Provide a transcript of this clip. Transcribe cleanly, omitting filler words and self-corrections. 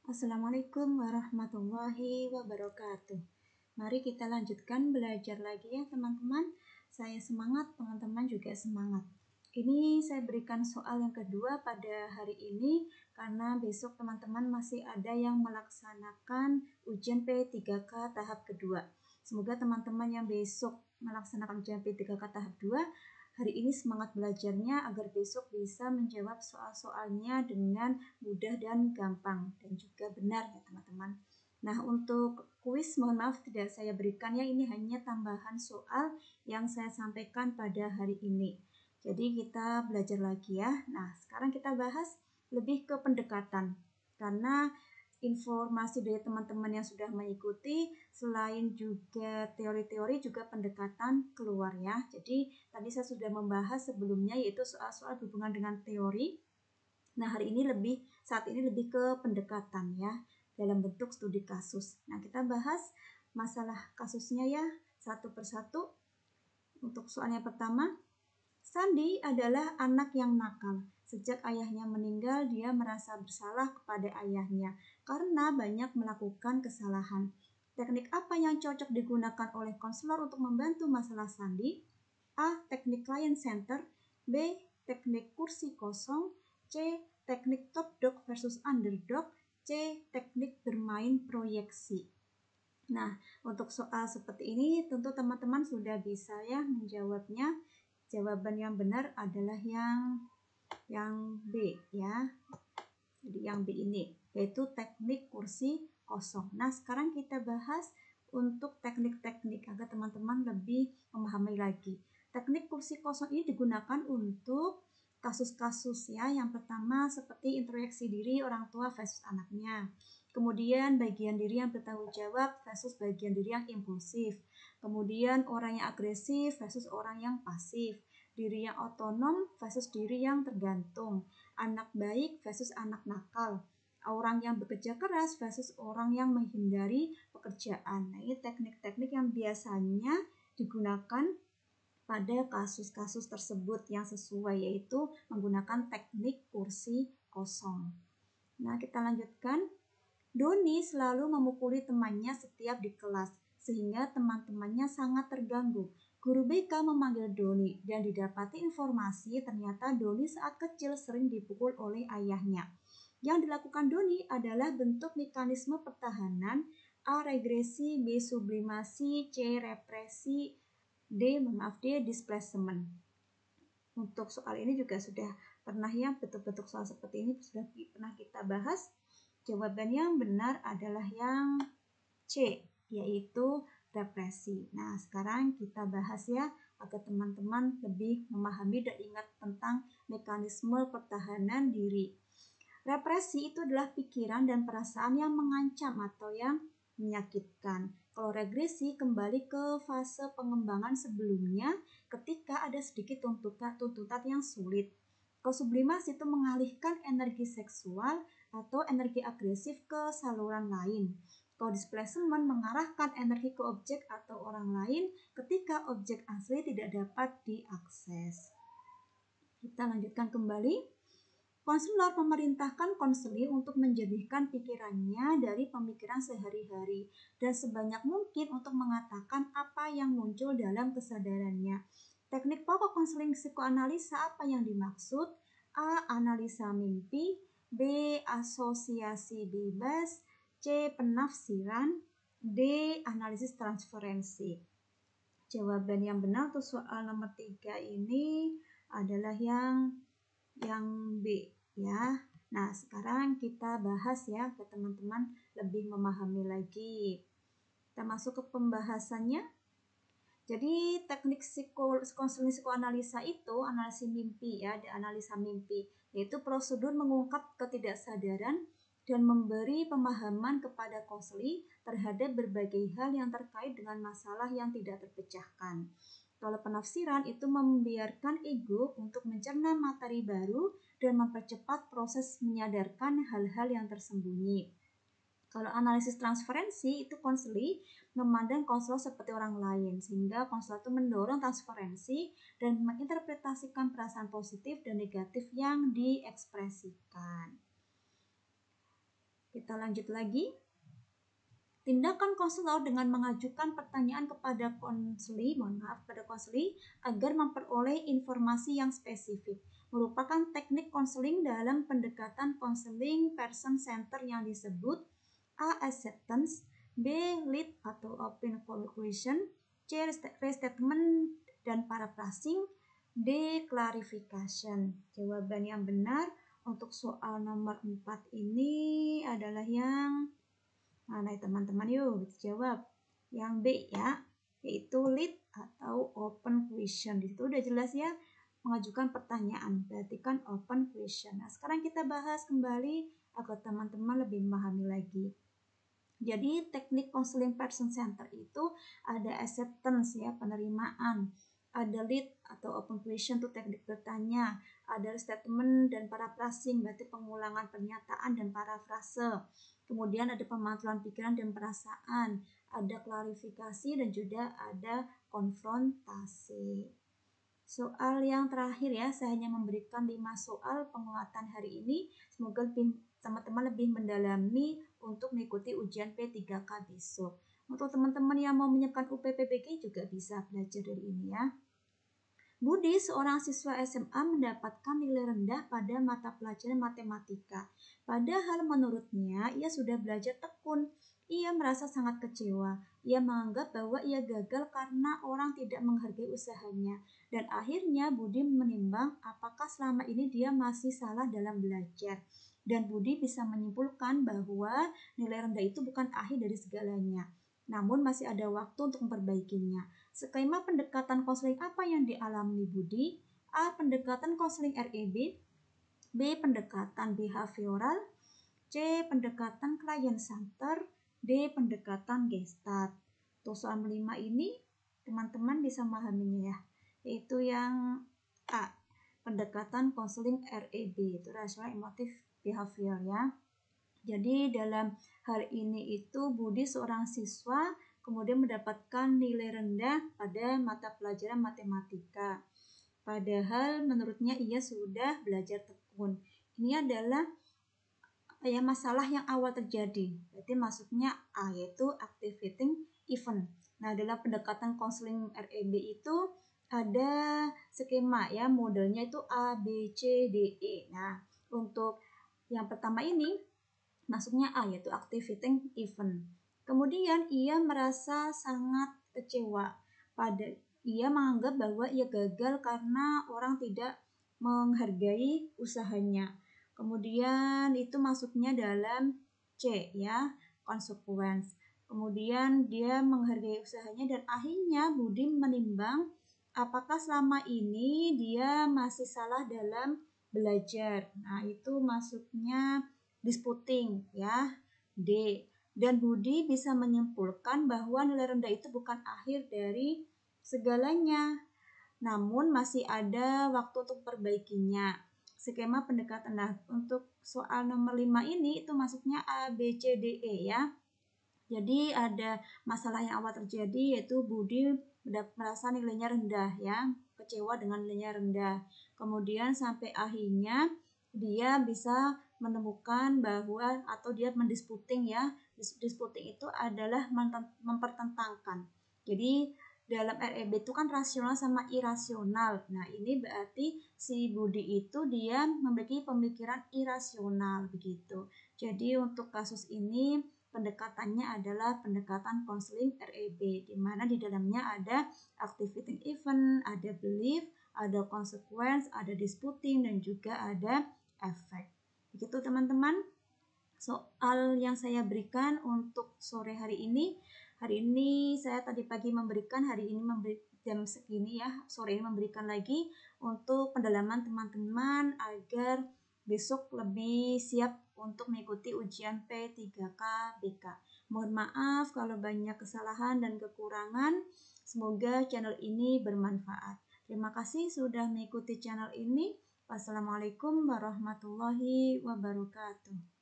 Assalamualaikum warahmatullahi wabarakatuh. Mari kita lanjutkan belajar lagi ya teman-teman. Saya semangat, teman-teman juga semangat. Ini saya berikan soal yang kedua pada hari ini karena besok teman-teman masih ada yang melaksanakan ujian P3K tahap kedua. Semoga teman-teman yang besok melaksanakan ujian P3K tahap 2 hari ini semangat belajarnya agar besok bisa menjawab soal-soalnya dengan mudah dan gampang dan juga benar ya teman-teman. Nah, untuk kuis mohon maaf tidak saya berikan ya, ini hanya tambahan soal yang saya sampaikan pada hari ini. Jadi kita belajar lagi ya. Nah, sekarang kita bahas lebih ke pendekatan. Karena informasi dari teman-teman yang sudah mengikuti, selain juga teori-teori juga pendekatan keluar ya. Jadi tadi saya sudah membahas sebelumnya yaitu soal-soal berhubungan dengan teori. Nah, saat ini lebih ke pendekatan ya dalam bentuk studi kasus. Nah, kita bahas masalah kasusnya ya satu persatu. Untuk soalnya pertama, Sandi adalah anak yang nakal. Sejak ayahnya meninggal, dia merasa bersalah kepada ayahnya karena banyak melakukan kesalahan. Teknik apa yang cocok digunakan oleh konselor untuk membantu masalah Sandi? A. Teknik client center. B. Teknik kursi kosong. C. Teknik top dog versus underdog. C. Teknik bermain proyeksi. Nah, untuk soal seperti ini tentu teman-teman sudah bisa ya menjawabnya. Jawaban yang benar adalah yang B ya. Jadi yang B ini yaitu teknik kursi kosong. Nah, sekarang kita bahas untuk teknik-teknik agar teman-teman lebih memahami lagi. Teknik kursi kosong ini digunakan untuk kasus-kasus ya. Yang pertama seperti introyeksi diri orang tua versus anaknya. Kemudian bagian diri yang bertanggung jawab versus bagian diri yang impulsif. Kemudian orang yang agresif versus orang yang pasif. Diri yang otonom versus diri yang tergantung. Anak baik versus anak nakal. Orang yang bekerja keras versus orang yang menghindari pekerjaan. Nah, ini teknik-teknik yang biasanya digunakan pada kasus-kasus tersebut yang sesuai, yaitu menggunakan teknik kursi kosong. Nah, kita lanjutkan. Doni selalu memukuli temannya setiap di kelas, sehingga teman-temannya sangat terganggu. Guru BK memanggil Doni dan didapati informasi ternyata Doni saat kecil sering dipukul oleh ayahnya. Yang dilakukan Doni adalah bentuk mekanisme pertahanan, A. Regresi, B. Sublimasi, C. Represi, D. Displacement. Untuk soal ini juga sudah pernah ya, bentuk-bentuk soal seperti ini sudah pernah kita bahas. Jawaban yang benar adalah yang C, yaitu represi. Nah, sekarang kita bahas ya agar teman-teman lebih memahami dan ingat tentang mekanisme pertahanan diri. Represi itu adalah pikiran dan perasaan yang mengancam atau yang menyakitkan. Kalau regresi kembali ke fase pengembangan sebelumnya ketika ada sedikit tuntutan yang sulit. Kalau sublimasi itu mengalihkan energi seksual atau energi agresif ke saluran lain. Kalau displacement mengarahkan energi ke objek atau orang lain ketika objek asli tidak dapat diakses. Kita lanjutkan kembali. Konselor memerintahkan konseli untuk menjadikan pikirannya dari pemikiran sehari-hari dan sebanyak mungkin untuk mengatakan apa yang muncul dalam kesadarannya. Teknik pokok konseling psikoanalisa apa yang dimaksud? A. Analisa mimpi. B. Asosiasi bebas. C. Penafsiran. D. Analisis transferensi. Jawaban yang benar untuk soal nomor 3 ini adalah yang B ya. Nah, sekarang kita bahas ya ke teman-teman lebih memahami lagi. Kita masuk ke pembahasannya. Jadi teknik konseling psikoanalisa itu analisis mimpi ya, analisa mimpi, yaitu prosedur mengungkap ketidaksadaran dan memberi pemahaman kepada konseli terhadap berbagai hal yang terkait dengan masalah yang tidak terpecahkan. Kalau penafsiran itu membiarkan ego untuk mencerna materi baru dan mempercepat proses menyadarkan hal-hal yang tersembunyi. Kalau analisis transferensi itu konseli memandang konselor seperti orang lain, sehingga konselor itu mendorong transferensi dan menginterpretasikan perasaan positif dan negatif yang diekspresikan. Kita lanjut lagi. Tindakan konselor dengan mengajukan pertanyaan kepada konseli agar memperoleh informasi yang spesifik merupakan teknik konseling dalam pendekatan konseling person center yang disebut A. Acceptance, B. Lead atau open conclusion, C. Restatement dan paraphrasing, D. Clarification. Jawaban yang benar untuk soal nomor 4 ini adalah yang mana teman-teman? Yuk jawab. Yang B ya, yaitu lead atau open question. Di situ udah jelas ya, mengajukan pertanyaan, berarti kan open question. Nah, sekarang kita bahas kembali agar teman-teman lebih memahami lagi. Jadi teknik counseling person center itu ada acceptance ya, penerimaan, ada lead atau open question itu teknik bertanya, ada statement dan paraphrasing berarti pengulangan pernyataan dan parafrase. Kemudian ada pemantulan pikiran dan perasaan, ada klarifikasi dan juga ada konfrontasi. Soal yang terakhir ya, saya hanya memberikan 5 soal penguatan hari ini. Semoga teman-teman lebih mendalami untuk mengikuti ujian P3K besok. Untuk teman-teman yang mau menyiapkan UPPBG juga bisa belajar dari ini ya. Budi, seorang siswa SMA, mendapatkan nilai rendah pada mata pelajaran matematika. Padahal menurutnya ia sudah belajar tekun. Ia merasa sangat kecewa. Ia menganggap bahwa ia gagal karena orang tidak menghargai usahanya. Dan akhirnya Budi menimbang apakah selama ini dia masih salah dalam belajar. Dan Budi bisa menyimpulkan bahwa nilai rendah itu bukan akhir dari segalanya. Namun masih ada waktu untuk memperbaikinya. Skema pendekatan konseling apa yang dialami Budi? A. Pendekatan konseling REB, B. Pendekatan behavioral, C. Pendekatan client center, D. Pendekatan Gestalt. Untuk soal 5 ini teman-teman bisa memahaminya ya, yaitu yang A. Pendekatan konseling REB, itu rasional emotif behavior ya. Jadi dalam hal ini itu Budi seorang siswa kemudian mendapatkan nilai rendah pada mata pelajaran matematika. Padahal menurutnya ia sudah belajar tekun. Ini adalah masalah yang awal terjadi. Berarti maksudnya A, yaitu activating event. Nah, dalam pendekatan konseling REB itu ada skema ya, modelnya itu A, B, C, D, E. Nah, untuk yang pertama ini maksudnya A, yaitu activating event. Kemudian ia merasa sangat kecewa. Ia menganggap bahwa ia gagal karena orang tidak menghargai usahanya. Kemudian itu masuknya dalam C ya, consequence. Kemudian dia menghargai usahanya dan akhirnya Budi menimbang apakah selama ini dia masih salah dalam belajar. Nah, itu masuknya disputing ya, D. Dan Budi bisa menyimpulkan bahwa nilai rendah itu bukan akhir dari segalanya, namun masih ada waktu untuk perbaikinya. Skema pendekatan. Nah, untuk soal nomor 5 ini itu masuknya A, B, C, D, E ya. Jadi ada masalah yang awal terjadi yaitu Budi merasa nilainya rendah ya, kecewa dengan nilainya rendah. Kemudian sampai akhirnya dia bisa menemukan bahwa atau dia mendisputing ya. Disputing itu adalah mempertentangkan. Jadi dalam REB itu kan rasional sama irasional. Nah, ini berarti si Budi itu dia memiliki pemikiran irasional begitu. Jadi untuk kasus ini pendekatannya adalah pendekatan konseling REB, di mana di dalamnya ada activating event, ada belief, ada consequence, ada disputing, dan juga ada efek. Begitu teman-teman, soal yang saya berikan untuk sore hari ini. Hari ini saya tadi pagi memberikan, hari ini jam segini ya, sore ini memberikan lagi untuk pendalaman teman-teman agar besok lebih siap untuk mengikuti ujian P3K BK. Mohon maaf kalau banyak kesalahan dan kekurangan. Semoga channel ini bermanfaat. Terima kasih sudah mengikuti channel ini. Wassalamualaikum warahmatullahi wabarakatuh.